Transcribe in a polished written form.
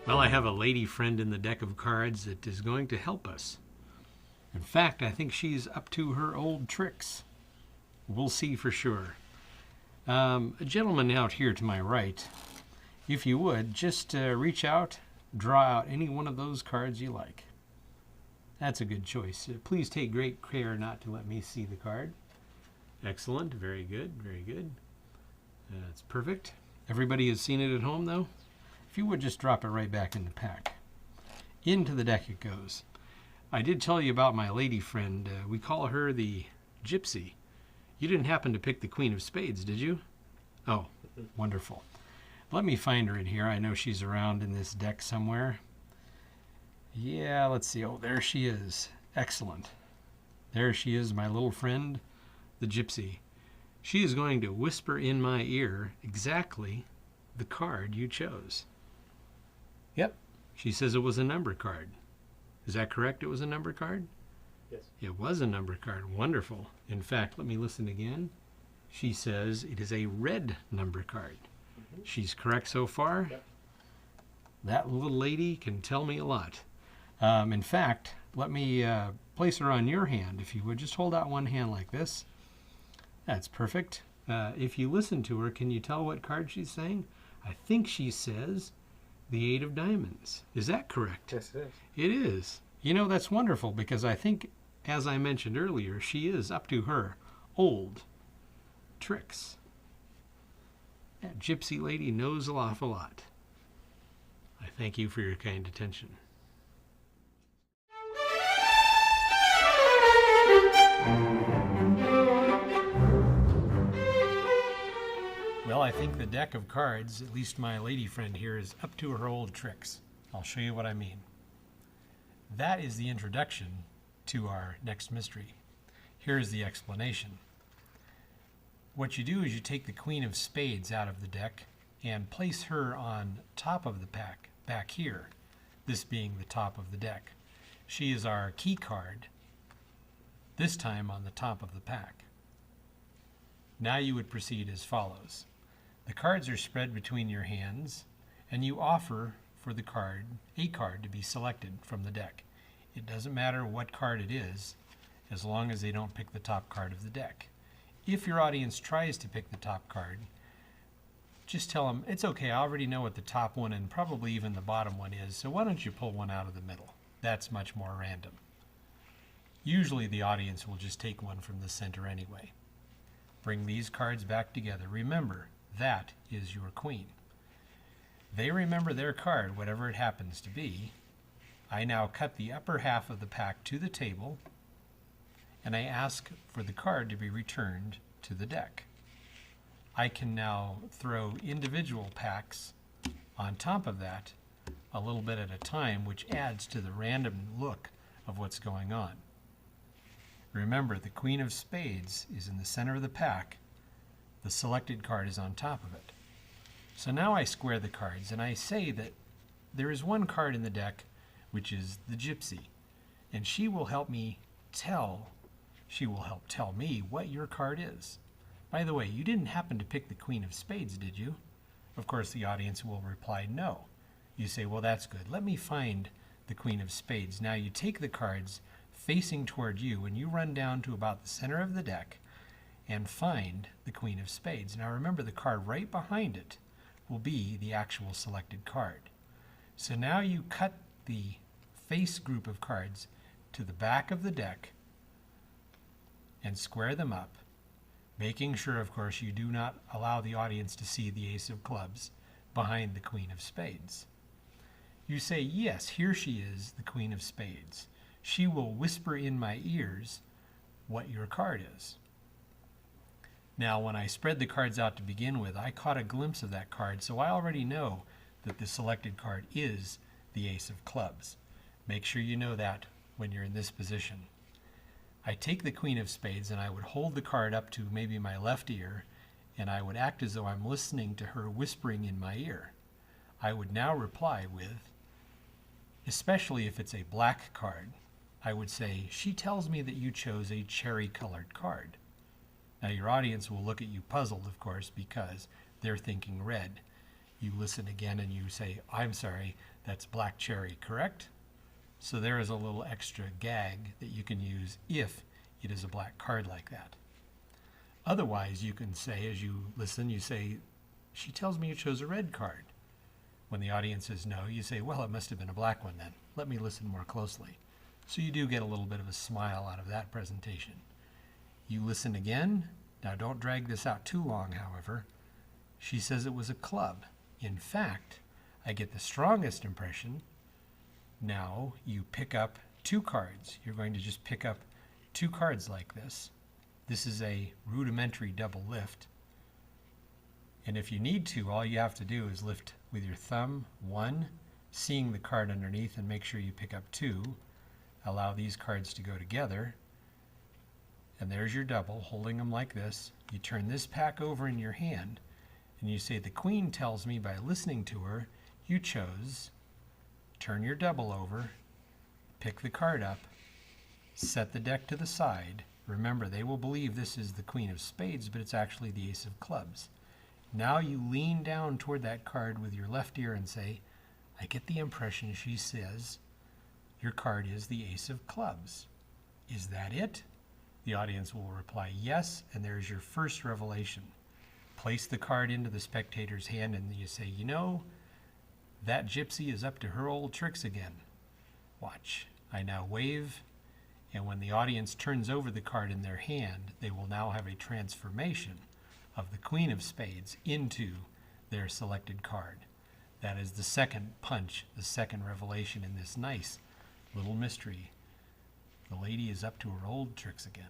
Well, I have a lady friend in the deck of cards that is going to help us. In fact, I think she's up to her old tricks. We'll see for sure. A gentleman out here to my right, if you would, just reach out, draw out any one of those cards you like. That's a good choice. Please take great care not to let me see the card. Excellent. Very good. Very good. That's perfect. Everybody has seen it at home, though? If you would just drop it right back in the pack. Into the deck it goes. I did tell you about my lady friend. We call her the Gypsy. You didn't happen to pick the Queen of Spades, did you? Oh, wonderful. Let me find her in here. I know she's around in this deck somewhere. Yeah, let's see. Oh, there she is. Excellent. There she is, my little friend, the Gypsy. She is going to whisper in my ear exactly the card you chose. Yep. She says it was a number card. Is that correct? It was a number card? Yes. It was a number card. Wonderful. In fact, let me listen again. She says it is a red number card. Mm-hmm. She's correct so far? Yep. That little lady can tell me a lot. In fact, let me place her on your hand. If you would just hold out one hand like this. That's perfect. If you listen to her, can you tell what card she's saying? I think she says the 8 of diamonds. Is that correct? Yes, it is. It is. You know, that's wonderful because I think, as I mentioned earlier, she is up to her old tricks. That Gypsy lady knows an awful lot. I thank you for your kind attention. Well, I think the deck of cards, at least my lady friend here, is up to her old tricks. I'll show you what I mean. That is the introduction to our next mystery. Here's the explanation. What you do is you take the Queen of Spades out of the deck and place her on top of the pack, back here, this being the top of the deck. She is our key card, this time on the top of the pack. Now you would proceed as follows. The cards are spread between your hands, and you offer for the card, a card to be selected from the deck. It doesn't matter what card it is, as long as they don't pick the top card of the deck. If your audience tries to pick the top card, just tell them, it's okay, I already know what the top one and probably even the bottom one is, so why don't you pull one out of the middle? That's much more random. Usually the audience will just take one from the center anyway. Bring these cards back together. Remember, that is your queen. They remember their card, whatever it happens to be. I now cut the upper half of the pack to the table, and I ask for the card to be returned to the deck. I can now throw individual packs on top of that a little bit at a time, which adds to the random look of what's going on. Remember, the Queen of Spades is in the center of the pack. The selected card is on top of it. So now I square the cards, and I say that there is one card in the deck, which is the Gypsy, and she will help tell me what your card is. By the way, you didn't happen to pick the Queen of Spades, did you? Of course, the audience will reply no. You say, well, that's good. Let me find the Queen of Spades. Now you take the cards facing toward you, and you run down to about the center of the deck and find the Queen of Spades. Now remember, the card right behind it will be the actual selected card. So now you cut the face group of cards to the back of the deck and square them up, making sure, of course, you do not allow the audience to see the Ace of Clubs behind the Queen of Spades. You say, yes, here she is, the Queen of Spades. She will whisper in my ears what your card is. Now, when I spread the cards out to begin with, I caught a glimpse of that card, so I already know that the selected card is the Ace of Clubs. Make sure you know that when you're in this position. I take the Queen of Spades and I would hold the card up to maybe my left ear, and I would act as though I'm listening to her whispering in my ear. I would now reply with, especially if it's a black card, I would say, she tells me that you chose a cherry-colored card. Now your audience will look at you puzzled, of course, because they're thinking red. You listen again and you say, I'm sorry, that's black cherry, correct? So there is a little extra gag that you can use if it is a black card like that. Otherwise, you can say, as you listen, you say, she tells me you chose a red card. When the audience says no, you say, well, it must have been a black one then. Let me listen more closely. So you do get a little bit of a smile out of that presentation. You listen again. Now don't drag this out too long, however. She says it was a club. In fact, I get the strongest impression. Now you pick up 2 cards. You're going to just pick up 2 cards like this. This is a rudimentary double lift. And if you need to, all you have to do is lift with your thumb 1, seeing the card underneath, and make sure you pick up 2. Allow these cards to go together. And there's your double, holding them like this. You turn this pack over in your hand, and you say, the queen tells me by listening to her, you chose. Turn your double over, pick the card up, set the deck to the side. Remember, they will believe this is the queen of spades, but it's actually the ace of clubs. Now you lean down toward that card with your left ear and say, I get the impression she says your card is the ace of clubs. Is that it? The audience will reply yes, and there's your first revelation. Place the card into the spectator's hand and you say, you know, that gypsy is up to her old tricks again. Watch. I now wave, and when the audience turns over the card in their hand, they will now have a transformation of the queen of spades into their selected card. That is the second punch, the second revelation in this nice little mystery. The lady is up to her old tricks again.